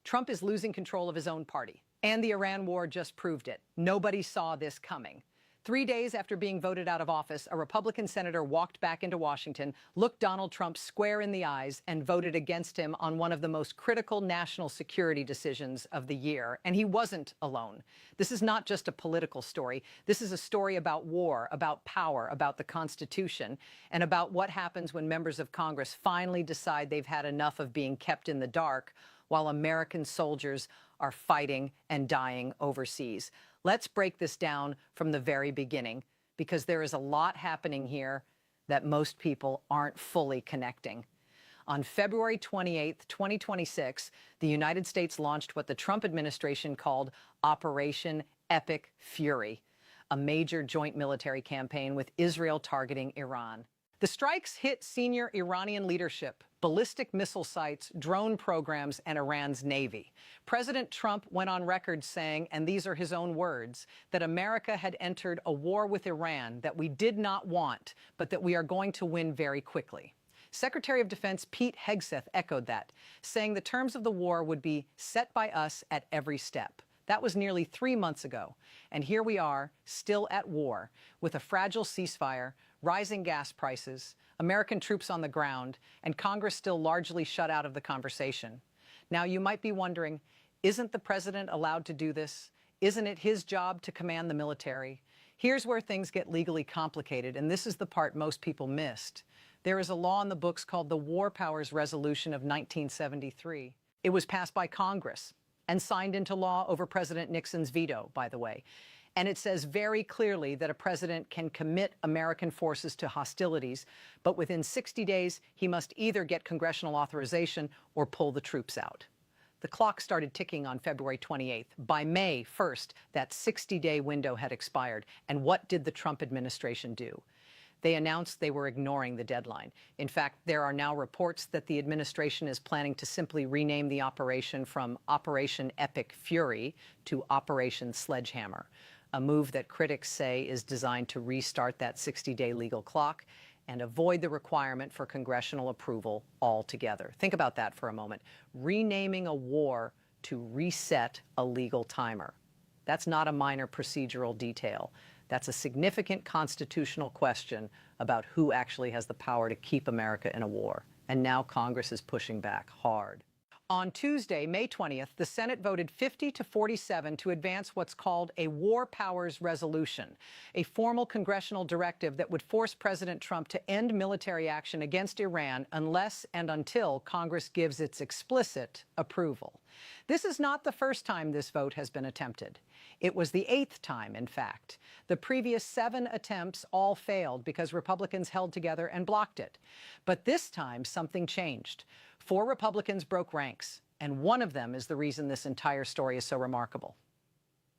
Trump is losing control of his own party, and the Iran war just proved it. Nobody saw this coming. 3 days after being voted out of office, a Republican senator walked back into Washington, looked Donald Trump square in the eyes, and voted against him on one of the most critical national security decisions of the year. And he wasn't alone. This is not just a political story. This is a story about war, about power, about the Constitution, and about what happens when members of Congress finally decide they've had enough of being kept in the dark while American soldiers are fighting and dying overseas. Let's break this down from the very beginning, because there is a lot happening here that most people aren't fully connecting. On February 28th, 2026, the United States launched what the Trump administration called Operation Epic Fury, a major joint military campaign with Israel targeting Iran. The strikes hit senior Iranian leadership, ballistic missile sites, drone programs, and Iran's navy. President Trump went on record saying, and these are his own words, that America had entered a war with Iran that we did not want, but that we are going to win very quickly. Secretary of Defense Pete Hegseth echoed that, saying the terms of the war would be set by us at every step. That was nearly 3 months ago. And here we are, still at war, with a fragile ceasefire, rising gas prices, American troops on the ground, and Congress still largely shut out of the conversation. Now, you might be wondering, isn't the president allowed to do this? Isn't it his job to command the military? Here's where things get legally complicated, and this is the part most people missed. There is a law in the books called the War Powers Resolution of 1973. It was passed by Congress and signed into law over President Nixon's veto, by the way. And it says very clearly that a president can commit American forces to hostilities, but within 60 days, he must either get congressional authorization or pull the troops out. The clock started ticking on February 28th. By May 1st, that 60-day window had expired. And what did the Trump administration do? They announced they were ignoring the deadline. In fact, there are now reports that the administration is planning to simply rename the operation from Operation Epic Fury to Operation Sledgehammer, a move that critics say is designed to restart that 60-day legal clock and avoid the requirement for congressional approval altogether. Think about that for a moment. Renaming a war to reset a legal timer. That's not a minor procedural detail. That's a significant constitutional question about who actually has the power to keep America in a war. And now Congress is pushing back hard. On Tuesday, May 20th, the Senate voted 50-47 to advance what's called a War Powers Resolution, a formal congressional directive that would force President Trump to end military action against Iran unless and until Congress gives its explicit approval. This is not the first time this vote has been attempted. It was the 8th time, in fact. The previous 7 attempts all failed because Republicans held together and blocked it. But this time, something changed. 4 Republicans broke ranks, and one of them is the reason this entire story is so remarkable.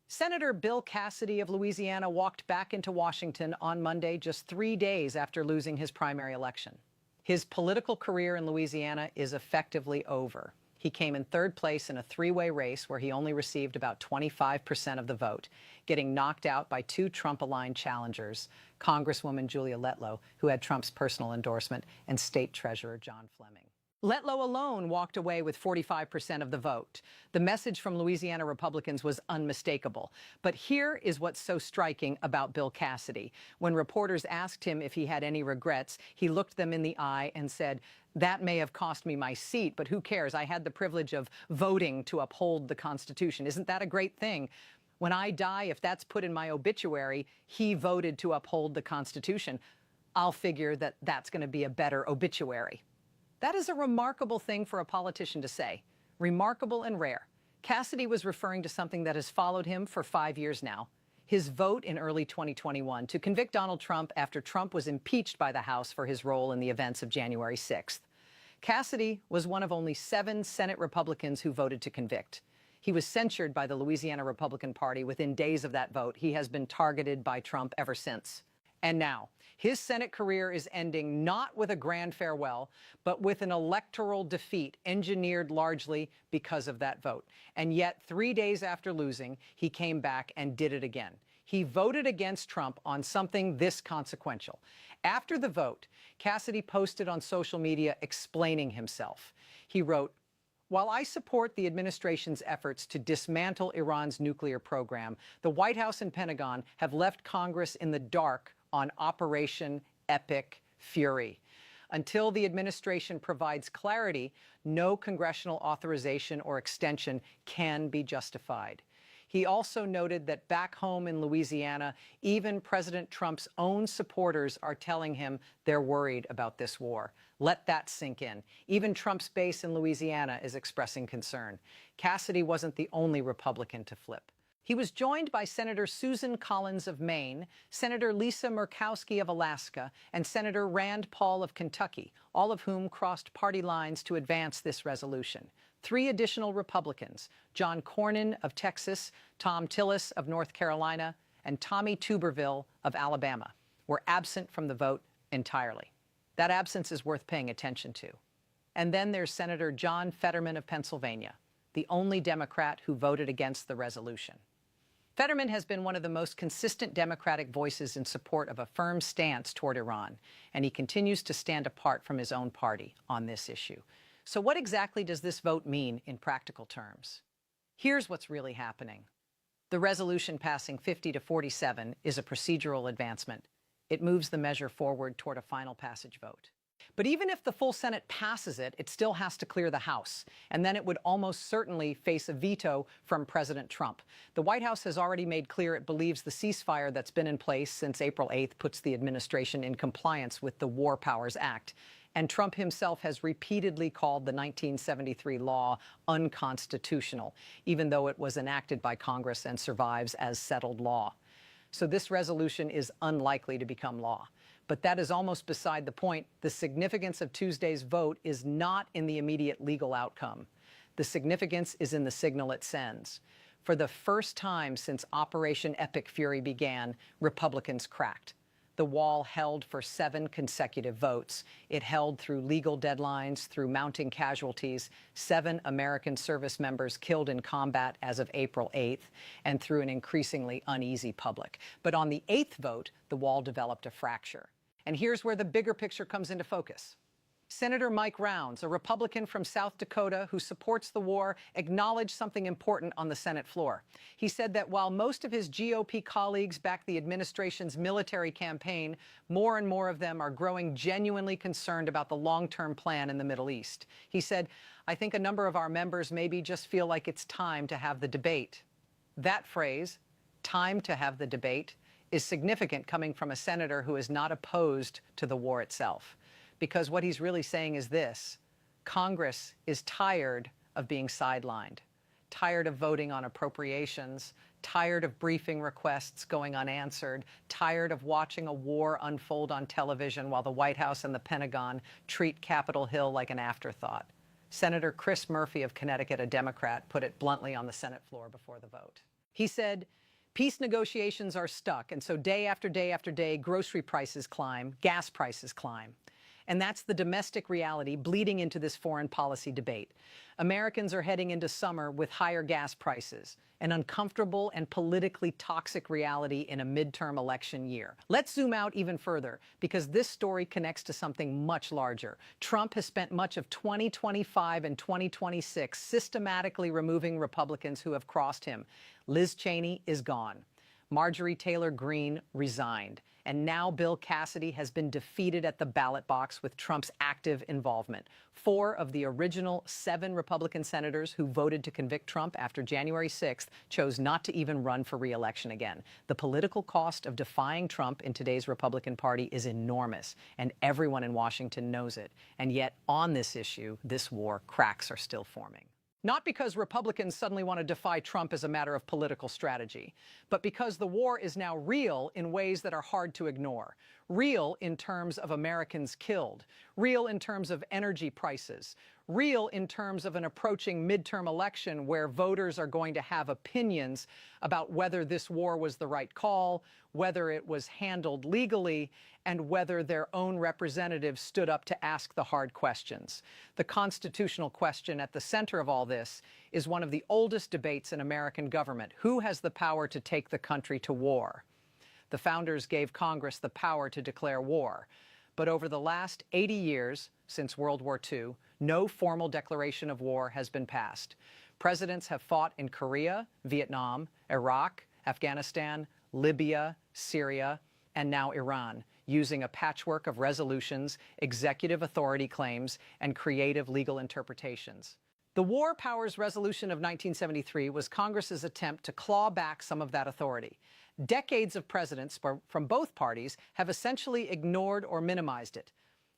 Senator Bill Cassidy of Louisiana walked back into Washington on Monday, just 3 days after losing his primary election. His political career in Louisiana is effectively over. He came in 3rd place in a 3-way race where he only received about 25% of the vote, getting knocked out by 2 Trump-aligned challengers, Congresswoman Julia Letlow, who had Trump's personal endorsement, and State Treasurer John Fleming. Letlow alone walked away with 45% of the vote. The message from Louisiana Republicans was unmistakable. But here is what's so striking about Bill Cassidy. When reporters asked him if he had any regrets, he looked them in the eye and said, "That may have cost me my seat, but who cares? I had the privilege of voting to uphold the Constitution. Isn't that a great thing? When I die, if that's put in my obituary, he voted to uphold the Constitution, I'll figure that that's going to be a better obituary." That is a remarkable thing for a politician to say. Remarkable and rare. Cassidy was referring to something that has followed him for 5 years now. His vote in early 2021 to convict Donald Trump after Trump was impeached by the House for his role in the events of January 6th. Cassidy was one of only 7 Senate Republicans who voted to convict. He was censured by the Louisiana Republican Party within days of that vote. He has been targeted by Trump ever since. And now, his Senate career is ending not with a grand farewell, but with an electoral defeat engineered largely because of that vote. And yet, 3 days after losing, he came back and did it again. He voted against Trump on something this consequential. After the vote, Cassidy posted on social media explaining himself. He wrote, While I support the administration's efforts to dismantle Iran's nuclear program, the White House and Pentagon have left Congress in the dark on Operation Epic Fury. Until the administration provides clarity, no congressional authorization or extension can be justified. He also noted that back home in Louisiana, even President Trump's own supporters are telling him they're worried about this war. Let that sink in. Even Trump's base in Louisiana is expressing concern. Cassidy wasn't the only Republican to flip. He was joined by Senator Susan Collins of Maine, Senator Lisa Murkowski of Alaska, and Senator Rand Paul of Kentucky, all of whom crossed party lines to advance this resolution. 3 additional Republicans, John Cornyn of Texas, Thom Tillis of North Carolina, and Tommy Tuberville of Alabama, were absent from the vote entirely. That absence is worth paying attention to. And then there's Senator John Fetterman of Pennsylvania, the only Democrat who voted against the resolution. Fetterman has been one of the most consistent Democratic voices in support of a firm stance toward Iran, and he continues to stand apart from his own party on this issue. So what exactly does this vote mean in practical terms? Here's what's really happening. The resolution passing 50 to 47 is a procedural advancement. It moves the measure forward toward a final passage vote. But even if the full Senate passes it, it still has to clear the House, and then it would almost certainly face a veto from President Trump. The White House has already made clear it believes the ceasefire that's been in place since April 8th puts the administration in compliance with the War Powers Act. And Trump himself has repeatedly called the 1973 law unconstitutional, even though it was enacted by Congress and survives as settled law. So this resolution is unlikely to become law. But that is almost beside the point. The significance of Tuesday's vote is not in the immediate legal outcome. The significance is in the signal it sends. For the first time since Operation Epic Fury began, Republicans cracked. The wall held for 7 consecutive votes. It held through legal deadlines, through mounting casualties, 7 American service members killed in combat as of April 8th, and through an increasingly uneasy public. But on the 8th vote, the wall developed a fracture. And here's where the bigger picture comes into focus. Senator Mike Rounds, a Republican from South Dakota who supports the war, acknowledged something important on the Senate floor. He said that while most of his GOP colleagues back the administration's military campaign, more and more of them are growing genuinely concerned about the long-term plan in the Middle East. He said, "I think a number of our members maybe just feel like it's time to have the debate." That phrase, time to have the debate, is significant coming from a senator who is not opposed to the war itself. Because what he's really saying is this: Congress is tired of being sidelined, tired of voting on appropriations, tired of briefing requests going unanswered, tired of watching a war unfold on television while the White House and the Pentagon treat Capitol Hill like an afterthought. Senator Chris Murphy of Connecticut, a Democrat, put it bluntly on the Senate floor before the vote. He said, "Peace negotiations are stuck, and so day after day after day, grocery prices climb, gas prices climb." And that's the domestic reality bleeding into this foreign policy debate. Americans are heading into summer with higher gas prices, an uncomfortable and politically toxic reality in a midterm election year. Let's zoom out even further, because this story connects to something much larger. Trump has spent much of 2025 and 2026 systematically removing Republicans who have crossed him. Liz Cheney is gone. Marjorie Taylor Greene resigned. And now Bill Cassidy has been defeated at the ballot box with Trump's active involvement. 4 of the original 7 Republican senators who voted to convict Trump after January 6th chose not to even run for re-election again. The political cost of defying Trump in today's Republican Party is enormous, and everyone in Washington knows it. And yet, on this issue, this war, cracks are still forming. Not because Republicans suddenly want to defy Trump as a matter of political strategy, but because the war is now real in ways that are hard to ignore. Real in terms of Americans killed, real in terms of energy prices, real in terms of an approaching midterm election where voters are going to have opinions about whether this war was the right call, whether it was handled legally, and whether their own representatives stood up to ask the hard questions. The constitutional question at the center of all this is one of the oldest debates in American government. Who has the power to take the country to war? The founders gave Congress the power to declare war. But over the last 80 years, since World War II, no formal declaration of war has been passed. Presidents have fought in Korea, Vietnam, Iraq, Afghanistan, Libya, Syria, and now Iran, using a patchwork of resolutions, executive authority claims, and creative legal interpretations. The War Powers Resolution of 1973 was Congress's attempt to claw back some of that authority. Decades of presidents from both parties have essentially ignored or minimized it.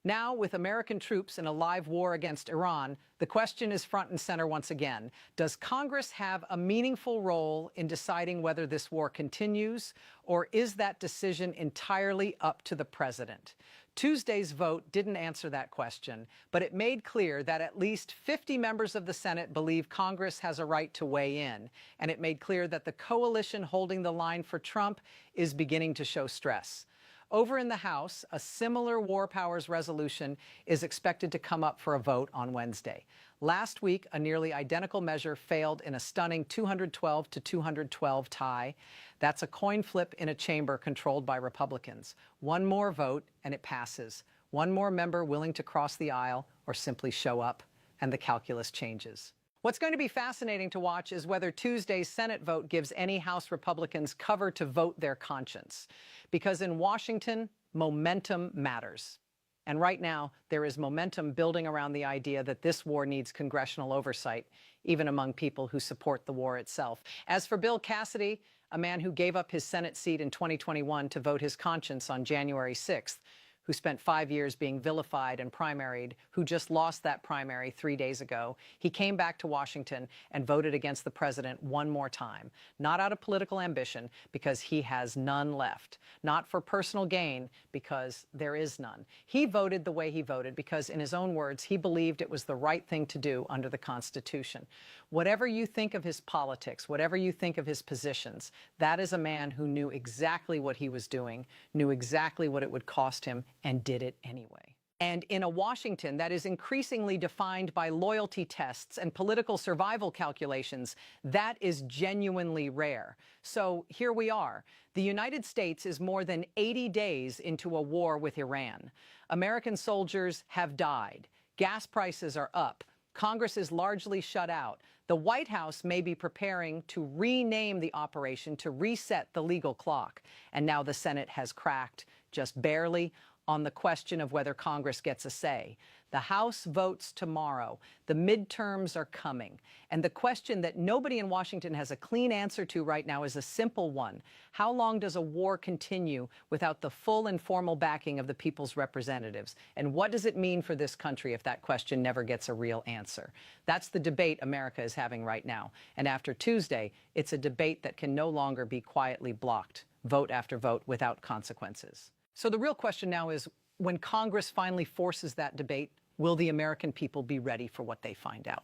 Now, with American troops in a live war against Iran, the question is front and center once again. Does Congress have a meaningful role in deciding whether this war continues, or is that decision entirely up to the president? Tuesday's vote didn't answer that question, but it made clear that at least 50 members of the Senate believe Congress has a right to weigh in, and it made clear that the coalition holding the line for Trump is beginning to show stress. Over in the House, a similar War Powers resolution is expected to come up for a vote on Wednesday. Last week, a nearly identical measure failed in a stunning 212 to 212 tie. That's a coin flip in a chamber controlled by Republicans. One more vote and it passes. One more member willing to cross the aisle or simply show up, and the calculus changes. What's going to be fascinating to watch is whether Tuesday's Senate vote gives any House Republicans cover to vote their conscience. Because in Washington, momentum matters. And right now, there is momentum building around the idea that this war needs congressional oversight, even among people who support the war itself. As for Bill Cassidy, a man who gave up his Senate seat in 2021 to vote his conscience on January 6th, who spent 5 years being vilified and primaried, who just lost that primary 3 days ago. He came back to Washington and voted against the president one more time, not out of political ambition, because he has none left, not for personal gain, because there is none. He voted the way he voted because, in his own words, he believed it was the right thing to do under the Constitution. Whatever you think of his politics, whatever you think of his positions, that is a man who knew exactly what he was doing, knew exactly what it would cost him, and did it anyway. And in a Washington that is increasingly defined by loyalty tests and political survival calculations, that is genuinely rare. So here we are. The United States is more than 80 days into a war with Iran. American soldiers have died. Gas prices are up. Congress is largely shut out. The White House may be preparing to rename the operation to reset the legal clock. And now the Senate has cracked, just barely, on the question of whether Congress gets a say. The House votes tomorrow. The midterms are coming. And the question that nobody in Washington has a clean answer to right now is a simple one. How long does a war continue without the full and formal backing of the people's representatives? And what does it mean for this country if that question never gets a real answer? That's the debate America is having right now. And after Tuesday, it's a debate that can no longer be quietly blocked, vote after vote, without consequences. So the real question now is, when Congress finally forces that debate, will the American people be ready for what they find out?